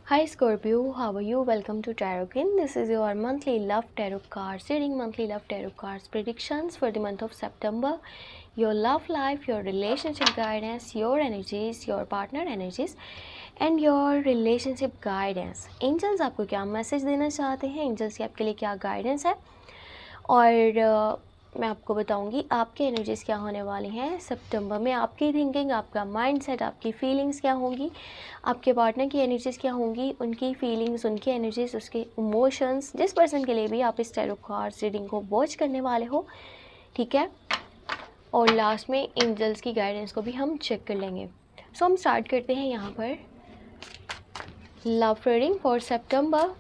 Hi Scorpio, how are you? Welcome to Tarot Kin. This is your monthly love tarot cards reading, monthly love tarot cards predictions for the month of September. Your love life, your relationship guidance, your energies, your partner energies and your relationship guidance. Angels आपको क्या message देना चाहते हैं? Angels की आपके लिए क्या guidance है? और मैं आपको बताऊंगी आपकी एनर्जीज़ क्या होने वाली हैं सितंबर में। आपकी थिंकिंग, आपका माइंडसेट, आपकी फीलिंग्स क्या होंगी, आपके पार्टनर की एनर्जीज़ क्या होंगी, उनकी फीलिंग्स, उनकी एनर्जीज़, उसके इमोशंस, जिस पर्सन के लिए भी आप इस टैरो कार्ड्स रीडिंग को वॉच करने वाले हो, ठीक है। और लास्ट में एंजल्स की गाइडेंस को भी हम चेक कर लेंगे। सो हम स्टार्ट करते हैं यहाँ पर लव रीडिंग फॉर सितंबर।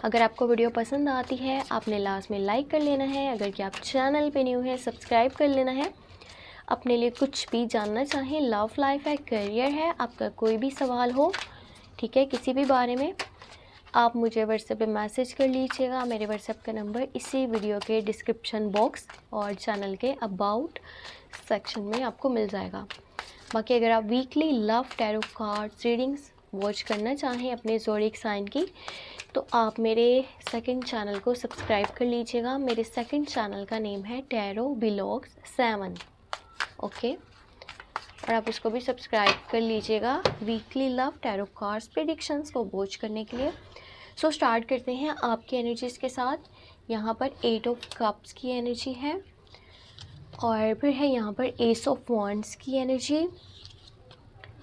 अगर आपको वीडियो पसंद आती है आपने लास्ट में लाइक कर लेना है। अगर कि आप चैनल पे न्यू है सब्सक्राइब कर लेना है। अपने लिए कुछ भी जानना चाहें, लव लाइफ है, करियर है, आपका कोई भी सवाल हो, ठीक है, किसी भी बारे में, आप मुझे व्हाट्सएप पे मैसेज कर लीजिएगा। मेरे व्हाट्सएप का नंबर इसी वीडियो के डिस्क्रिप्शन बॉक्स और चैनल के अबाउट सेक्शन में आपको मिल जाएगा। बाकी अगर आप weekly love tarot cards readings watch करना चाहें अपने ज़ोडिएक साइन की, तो आप मेरे सेकंड चैनल को सब्सक्राइब कर लीजिएगा। मेरे सेकंड चैनल का नेम है टैरो व्लॉग्स 7, ओके। और आप उसको भी सब्सक्राइब कर लीजिएगा weekly love tarot cards predictions को वॉच करने के लिए। सो स्टार्ट करते हैं आपकी एनर्जीज़ के साथ। यहाँ पर 8 ऑफ कप्स की एनर्जी है और फिर है यहाँ पर एस ऑफ वॉन्ड्स की एनर्जी,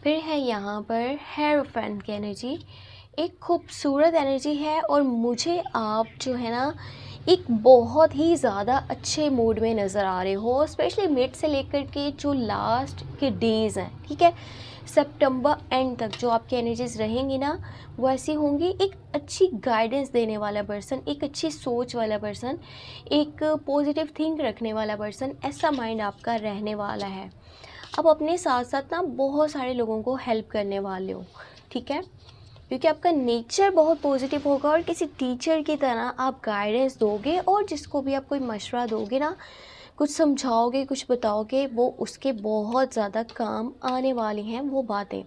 फिर है यहाँ पर हेरोफेंट की एनर्जी। एक खूबसूरत एनर्जी है और मुझे आप जो है ना एक बहुत ही ज़्यादा अच्छे मूड में नज़र आ रहे हो, स्पेशली मिड से लेकर के जो लास्ट के डेज़ हैं, ठीक है, सितंबर एंड तक जो आपकी एनर्जीज़ रहेंगी ना वो ऐसी होंगी। एक अच्छी गाइडेंस देने वाला पर्सन, एक अच्छी सोच वाला पर्सन, एक पॉजिटिव थिंक रखने वाला पर्सन, ऐसा माइंड आपका रहने वाला है। अब अपने साथ साथ ना बहुत सारे लोगों को हेल्प करने वाले हो, ठीक है, क्योंकि आपका नेचर बहुत पॉजिटिव होगा और किसी टीचर की तरह आप गाइडेंस दोगे और जिसको भी आप कोई मशवरा दोगे ना, कुछ समझाओगे, कुछ बताओगे, वो उसके बहुत ज़्यादा काम आने वाली हैं वो बातें।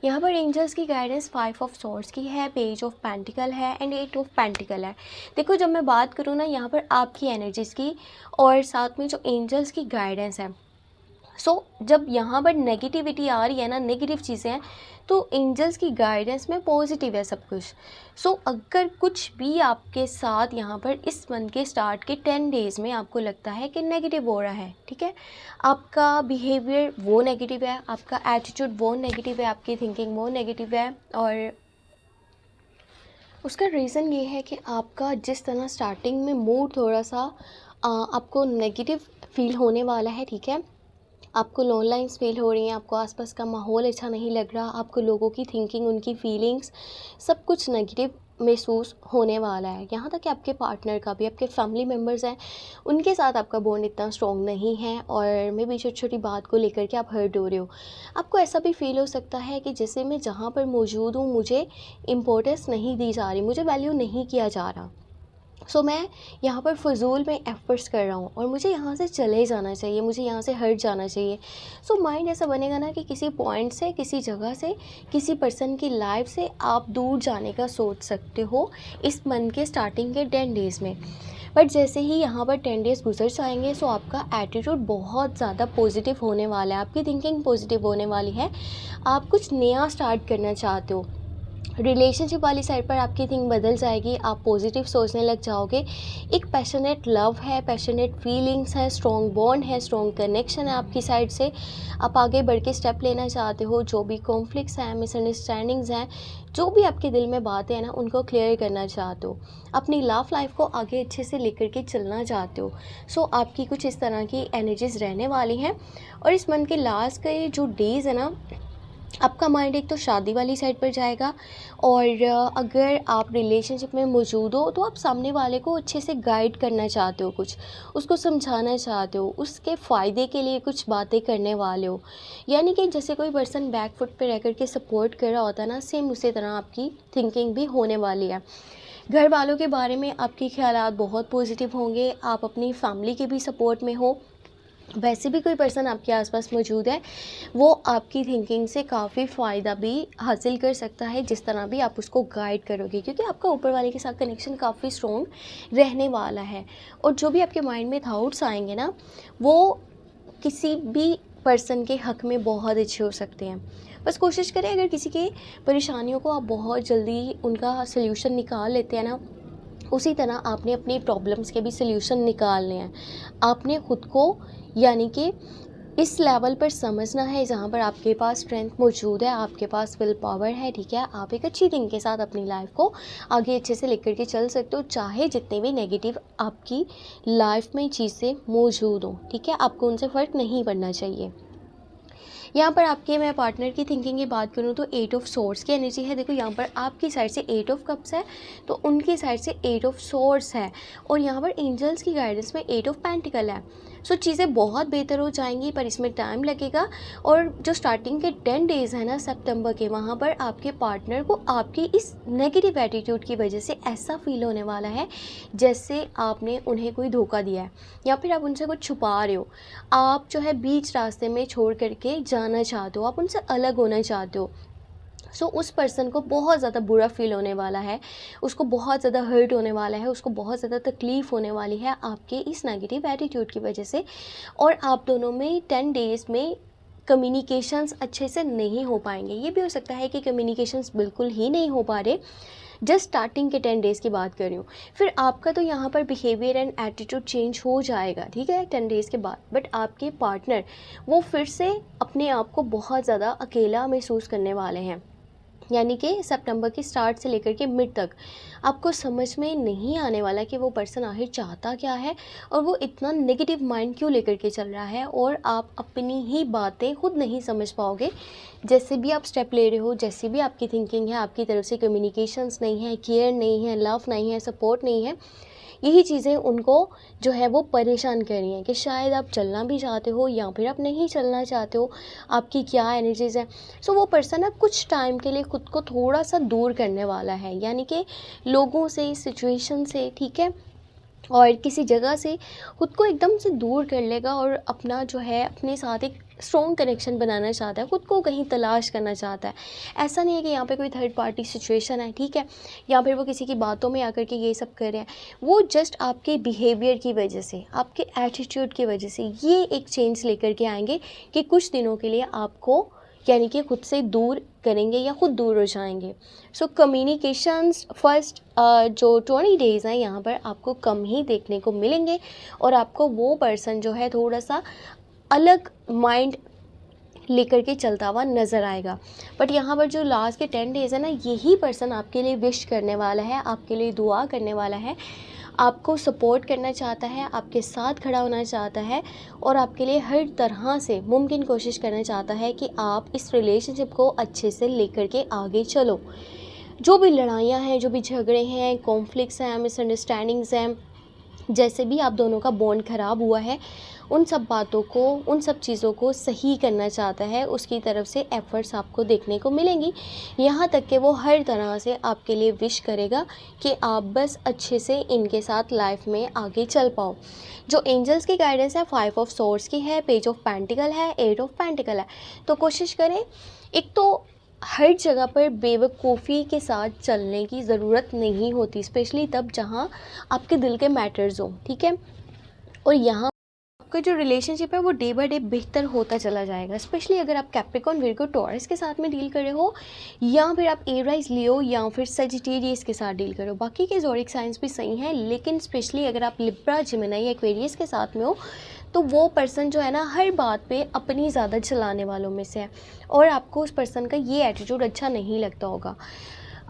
यहाँ पर एंजल्स की गाइडेंस 5 ऑफ सॉर्ड्स की है, पेज ऑफ पेंटिकल है एंड 8 ऑफ पेंटिकल है। देखो जब मैं बात करूँ ना यहाँ पर आपकी एनर्जीज़ की और साथ में जो एंजल्स की गाइडेंस है, जब यहाँ पर नेगेटिविटी आ रही है ना, नेगेटिव चीज़ें हैं, तो एंजल्स की गाइडेंस में पॉजिटिव है सब कुछ। अगर कुछ भी आपके साथ यहाँ पर इस मंथ के स्टार्ट के 10 डेज़ में आपको लगता है कि नेगेटिव हो रहा है, ठीक है, आपका बिहेवियर वो नेगेटिव है, आपका एटीट्यूड वो नेगेटिव है, आपकी थिंकिंग वो नेगेटिव है, और उसका रीज़न ये है कि आपका जिस तरह स्टार्टिंग में मूड थोड़ा सा आपको नेगेटिव फील होने वाला है, ठीक है, आपको लोनलाइंस फील हो रही हैं, आपको आसपास का माहौल अच्छा नहीं लग रहा, आपको लोगों की थिंकिंग, उनकी फीलिंग्स, सब कुछ नेगेटिव महसूस होने वाला है। यहाँ तक कि आपके पार्टनर का भी, आपके फैमिली मेम्बर्स हैं, उनके साथ आपका बॉन्ड इतना स्ट्रॉन्ग नहीं है और मे बी छोटी छोटी बात को लेकर के आप हर्ट हो रहे हो। आपको ऐसा भी फील हो सकता है कि जैसे मैं जहाँ पर मौजूद हूँ मुझे इम्पोर्टेंस नहीं दी जा रही, मुझे वैल्यू नहीं किया जा रहा। मैं यहाँ पर फ़िज़ूल में एफ़र्ट्स कर रहा हूँ और मुझे यहाँ से चले जाना चाहिए, मुझे यहाँ से हट जाना चाहिए। माइंड ऐसा बनेगा ना कि किसी पॉइंट से, किसी जगह से, किसी पर्सन की लाइफ से आप दूर जाने का सोच सकते हो इस मंथ के स्टार्टिंग के 10 डेज़ में। बट जैसे ही यहाँ पर 10 डेज़ गुजर जाएंगे आपका एटीट्यूड बहुत ज़्यादा पॉजिटिव होने वाला है, आपकी थिंकिंग पॉजिटिव होने वाली है। आप कुछ नया स्टार्ट करना चाहते हो, रिलेशनशिप वाली साइड पर आपकी थिंक बदल जाएगी, आप पॉजिटिव सोचने लग जाओगे। एक पैशनेट लव है, पैशनेट फीलिंग्स है, स्ट्रॉन्ग बॉन्ड है, स्ट्रॉन्ग कनेक्शन है आपकी साइड से। आप आगे बढ़ के स्टेप लेना चाहते हो, जो भी कॉन्फ्लिक्ट्स हैं, मिसअंडरस्टैंडिंग्स हैं, जो भी आपके दिल में बातें हैं ना, उनको क्लियर करना चाहते हो, अपनी लव लाइफ को आगे अच्छे से लेकर के चलना चाहते हो। आपकी कुछ इस तरह की एनर्जीज़ रहने वाली हैं। और इस मंथ के लास्ट के जो डेज़ है ना, आपका माइंड एक तो शादी वाली साइड पर जाएगा और अगर आप रिलेशनशिप में मौजूद हो तो आप सामने वाले को अच्छे से गाइड करना चाहते हो, कुछ उसको समझाना चाहते हो, उसके फ़ायदे के लिए कुछ बातें करने वाले हो। यानी कि जैसे कोई पर्सन बैक फुट पे रह कर के सपोर्ट कर रहा होता है ना, सेम उसी तरह आपकी थिंकिंग भी होने वाली है। घर वालों के बारे में आपके ख्यालात बहुत पॉजिटिव होंगे, आप अपनी फैमिली के भी सपोर्ट में हो, वैसे भी कोई पर्सन आपके आसपास मौजूद है, वो आपकी थिंकिंग से काफ़ी फ़ायदा भी हासिल कर सकता है, जिस तरह भी आप उसको गाइड करोगे, क्योंकि आपका ऊपर वाले के साथ कनेक्शन काफ़ी स्ट्रॉन्ग रहने वाला है। और जो भी आपके माइंड में थाट्स आएंगे ना, वो किसी भी पर्सन के हक में बहुत अच्छे हो सकते हैं। बस कोशिश करें, अगर किसी के परेशानियों को आप बहुत जल्दी उनका सल्यूशन निकाल लेते हैं ना, उसी तरह आपने अपनी प्रॉब्लम्स के भी सल्यूशन निकालने हैं। आपने ख़ुद को यानी कि इस लेवल पर समझना है जहाँ पर आपके पास स्ट्रेंथ मौजूद है, आपके पास विल पावर है, ठीक है। आप एक अच्छी थिंक के साथ अपनी लाइफ को आगे अच्छे से लेकर के चल सकते हो, चाहे जितने भी नेगेटिव आपकी लाइफ में चीज़ें मौजूद हों, ठीक है। आपको उनसे फ़र्क नहीं पड़ना चाहिए। यहाँ पर आपके मैं पार्टनर की थिंकिंग की बात करूँ तो 8 ऑफ सोर्ड्स की एनर्जी है। देखो यहाँ पर आपकी साइड से 8 ऑफ कप्स है, तो उनकी साइड से 8 ऑफ सोर्ड्स है, और यहाँ पर एंजल्स की गाइडेंस में 8 ऑफ पेंटिकल है। सो चीज़ें बहुत बेहतर हो जाएंगी, पर इसमें टाइम लगेगा। और जो स्टार्टिंग के 10 डेज़ है ना सितंबर के, वहाँ पर आपके पार्टनर को आपकी इस नेगेटिव एटीट्यूड की वजह से ऐसा फील होने वाला है जैसे आपने उन्हें कोई धोखा दिया है, या फिर आप उनसे कुछ छुपा रहे हो। आप जो है बीच रास्ते में छोड़ करके जाना चाहते हो, आप उनसे अलग होना चाहते हो। सो उस पर्सन को बहुत ज़्यादा बुरा फील होने वाला है, उसको बहुत ज़्यादा हर्ट होने वाला है, उसको बहुत ज़्यादा तकलीफ़ होने वाली है आपके इस नेगेटिव एटीट्यूड की वजह से। और आप दोनों में 10 डेज़ में कम्युनिकेशंस अच्छे से नहीं हो पाएंगे। ये भी हो सकता है कि कम्युनिकेशंस बिल्कुल ही नहीं हो पा रहे। जस्ट स्टार्टिंग के 10 डेज़ की बात कर रही हूँ। फिर आपका तो यहाँ पर बिहेवियर एंड एटीट्यूड चेंज हो जाएगा, ठीक है, 10 डेज़ के बाद। बट आपके पार्टनर वो फिर से अपने आप को बहुत ज़्यादा अकेला महसूस करने वाले हैं। यानी कि सितंबर की स्टार्ट से लेकर के मिड तक आपको समझ में नहीं आने वाला कि वो पर्सन आखिर चाहता क्या है, और वो इतना नेगेटिव माइंड क्यों लेकर के चल रहा है, और आप अपनी ही बातें खुद नहीं समझ पाओगे। जैसे भी आप स्टेप ले रहे हो, जैसे भी आपकी थिंकिंग है, आपकी तरफ से कम्युनिकेशंस नहीं है, केयर नहीं है, लव नहीं है, सपोर्ट नहीं है, यही चीज़ें उनको जो है वो परेशान कर रही हैं कि शायद आप चलना भी चाहते हो या फिर आप नहीं चलना चाहते हो, आपकी क्या एनर्जीज़ हैं। सो वो पर्सन अब कुछ टाइम के लिए ख़ुद को थोड़ा सा दूर करने वाला है, यानी कि लोगों से, सिचुएशन से, ठीक है, और किसी जगह से खुद को एकदम से दूर कर लेगा, और अपना जो है अपने साथ एक स्ट्रॉन्ग कनेक्शन बनाना चाहता है, खुद को कहीं तलाश करना चाहता है। ऐसा नहीं है कि यहाँ पे कोई थर्ड पार्टी सिचुएशन है, ठीक है, या फिर वो किसी की बातों में आकर के ये सब कर रहे हैं। वो जस्ट आपके बिहेवियर की वजह से, आपके एटीट्यूड की वजह से ये एक चेंज लेकर के आएंगे कि कुछ दिनों के लिए आपको यानी कि खुद से दूर करेंगे या खुद दूर हो जाएंगे। सो कम्युनिकेशंस फर्स्ट जो 20 डेज़ हैं यहाँ पर आपको कम ही देखने को मिलेंगे, और आपको वो पर्सन जो है थोड़ा सा अलग माइंड लेकर के चलता हुआ नज़र आएगा। बट यहाँ पर जो लास्ट के 10 डेज़ है ना, यही पर्सन आपके लिए विश करने वाला है, आपके लिए दुआ करने वाला है, आपको सपोर्ट करना चाहता है, आपके साथ खड़ा होना चाहता है, और आपके लिए हर तरह से मुमकिन कोशिश करना चाहता है कि आप इस रिलेशनशिप को अच्छे से लेकर के आगे चलो। जो भी लड़ाइयाँ हैं, जो भी झगड़े हैं, कॉन्फ्लिक्ट्स हैं, मिसअंडरस्टैंडिंग्स हैं, जैसे भी आप दोनों का बॉन्ड ख़राब हुआ है, उन सब बातों को, उन सब चीज़ों को सही करना चाहता है, उसकी तरफ से एफ़र्ट्स आपको देखने को मिलेंगी। यहाँ तक कि वो हर तरह से आपके लिए विश करेगा कि आप बस अच्छे से इनके साथ लाइफ में आगे चल पाओ। जो एंजल्स की गाइडेंस है 5 ऑफ सोर्ड्स की है, पेज ऑफ पेंटिकल है, 8 ऑफ पेंटिकल है। तो कोशिश करें, एक तो हर जगह पर बेवकूफ़ी के साथ चलने की ज़रूरत नहीं होती, स्पेशली तब जहाँ आपके दिल के मैटर्स हो, ठीक है। और यहाँ आपका जो रिलेशनशिप है वो डे बाय डे बेहतर होता चला जाएगा, स्पेशली अगर आप कैप्रिकॉर्न, विर्गो, टॉरस के साथ में डील कर रहे हो, या फिर आप एराइज, लियो या फिर सजिटेरियस के साथ डील कर रहे हो। बाकी के ज़ोडिक साइंस भी सही हैं, लेकिन स्पेशली अगर आप लिब्रा, जेमिनी या एक्वेरियस के साथ में हो, तो वो पर्सन जो है ना हर बात पे अपनी ज़्यादा चलाने वालों में से है, और आपको उस पर्सन का ये एटीट्यूड अच्छा नहीं लगता होगा।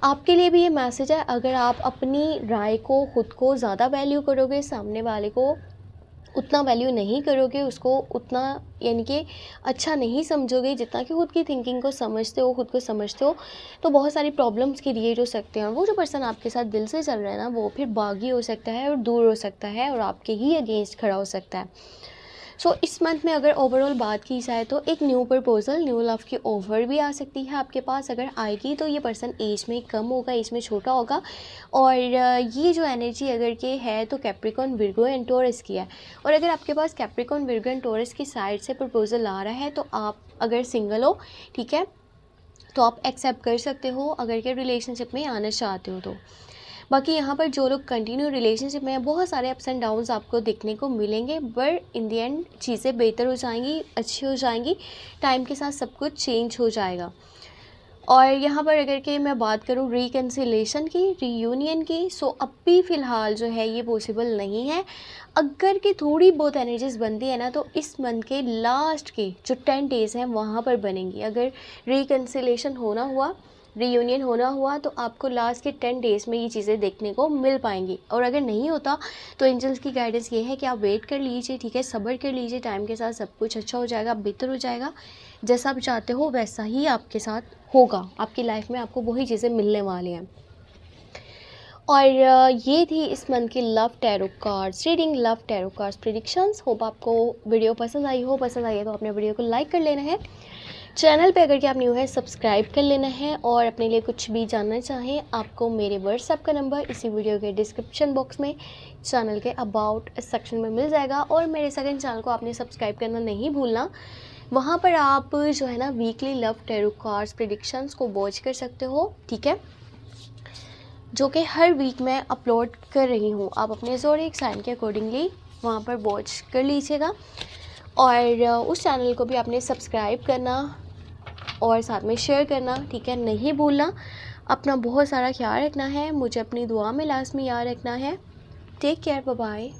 आपके लिए भी ये मैसेज है, अगर आप अपनी राय को, खुद को ज़्यादा वैल्यू करोगे, सामने वाले को उतना वैल्यू नहीं करोगे, उसको उतना यानी कि अच्छा नहीं समझोगे जितना कि खुद की थिंकिंग को समझते हो, खुद को समझते हो, तो बहुत सारी प्रॉब्लम्स क्रिएट हो सकते हैं। और वो जो पर्सन आपके साथ दिल से चल रहा है ना, वो फिर बागी हो सकता है और दूर हो सकता है और आपके ही अगेंस्ट खड़ा हो सकता है। सो इस मंथ में अगर ओवरऑल बात की जाए तो एक न्यू प्रपोजल, न्यू लव की ऑफर भी आ सकती है आपके पास। अगर आएगी तो ये पर्सन एज में कम होगा, एज में छोटा होगा, और ये जो एनर्जी अगर के है तो कैप्रिकॉर्न, विर्गो एंड टॉरस की है। और अगर आपके पास कैप्रिकॉर्न, विर्गो एंड टॉरस की साइड से प्रपोजल आ रहा है तो आप अगर सिंगल हो, ठीक है, तो आप एक्सेप्ट कर सकते हो अगर के रिलेशनशिप में आना चाहते हो तो। बाकी यहाँ पर जो लोग कंटिन्यू रिलेशनशिप में हैं, बहुत सारे अप्स एंड डाउन्स आपको देखने को मिलेंगे, बट इन द एंड चीज़ें बेहतर हो जाएंगी, अच्छी हो जाएंगी, टाइम के साथ सब कुछ चेंज हो जाएगा। और यहाँ पर अगर कि मैं बात करूँ रिकन्सिलेशन की, रीयूनियन की, सो अब भी फ़िलहाल जो है ये पॉसिबल नहीं है। अगर कि थोड़ी बहुत एनर्जीज बनती है ना तो इस मंथ के लास्ट के जो 10 डेज़ हैं वहाँ पर बनेंगी। अगर रिकन्सिलेशन होना हुआ, रीयूनियन होना हुआ, तो आपको लास्ट के 10 डेज़ में ये चीज़ें देखने को मिल पाएंगी। और अगर नहीं होता तो एंजल्स की गाइडेंस ये है कि आप वेट कर लीजिए, ठीक है, सब्र कर लीजिए, टाइम के साथ सब कुछ अच्छा हो जाएगा, बेहतर हो जाएगा। जैसा आप चाहते हो वैसा ही आपके साथ होगा, आपकी लाइफ में आपको वही चीज़ें मिलने वाली हैं। और ये थी इस मंथ की love tarot cards reading, love tarot cards predictions. Hope आपको वीडियो पसंद आई हो। पसंद आई है तो अपने वीडियो को लाइक कर लेना है। चैनल पे अगर कि आप न्यू है सब्सक्राइब कर लेना है। और अपने लिए कुछ भी जानना चाहें आपको मेरे व्हाट्सएप का नंबर इसी वीडियो के डिस्क्रिप्शन बॉक्स में चैनल के अबाउट सेक्शन में मिल जाएगा। और मेरे सेकंड चैनल को आपने सब्सक्राइब करना नहीं भूलना। वहाँ पर आप जो है ना weekly love tarot cards predictions को वॉच कर सकते हो, ठीक है, जो कि हर वीक मैं अपलोड कर रही हूँ। आप अपने ज़ोडिएक साइन के अकॉर्डिंगली वहाँ पर वॉच कर लीजिएगा। और उस चैनल को भी आपने सब्सक्राइब करना और साथ में शेयर करना, ठीक है, नहीं भूलना। अपना बहुत सारा ख्याल रखना है, मुझे अपनी दुआ में लास्ट में याद रखना है। Take care, bye bye.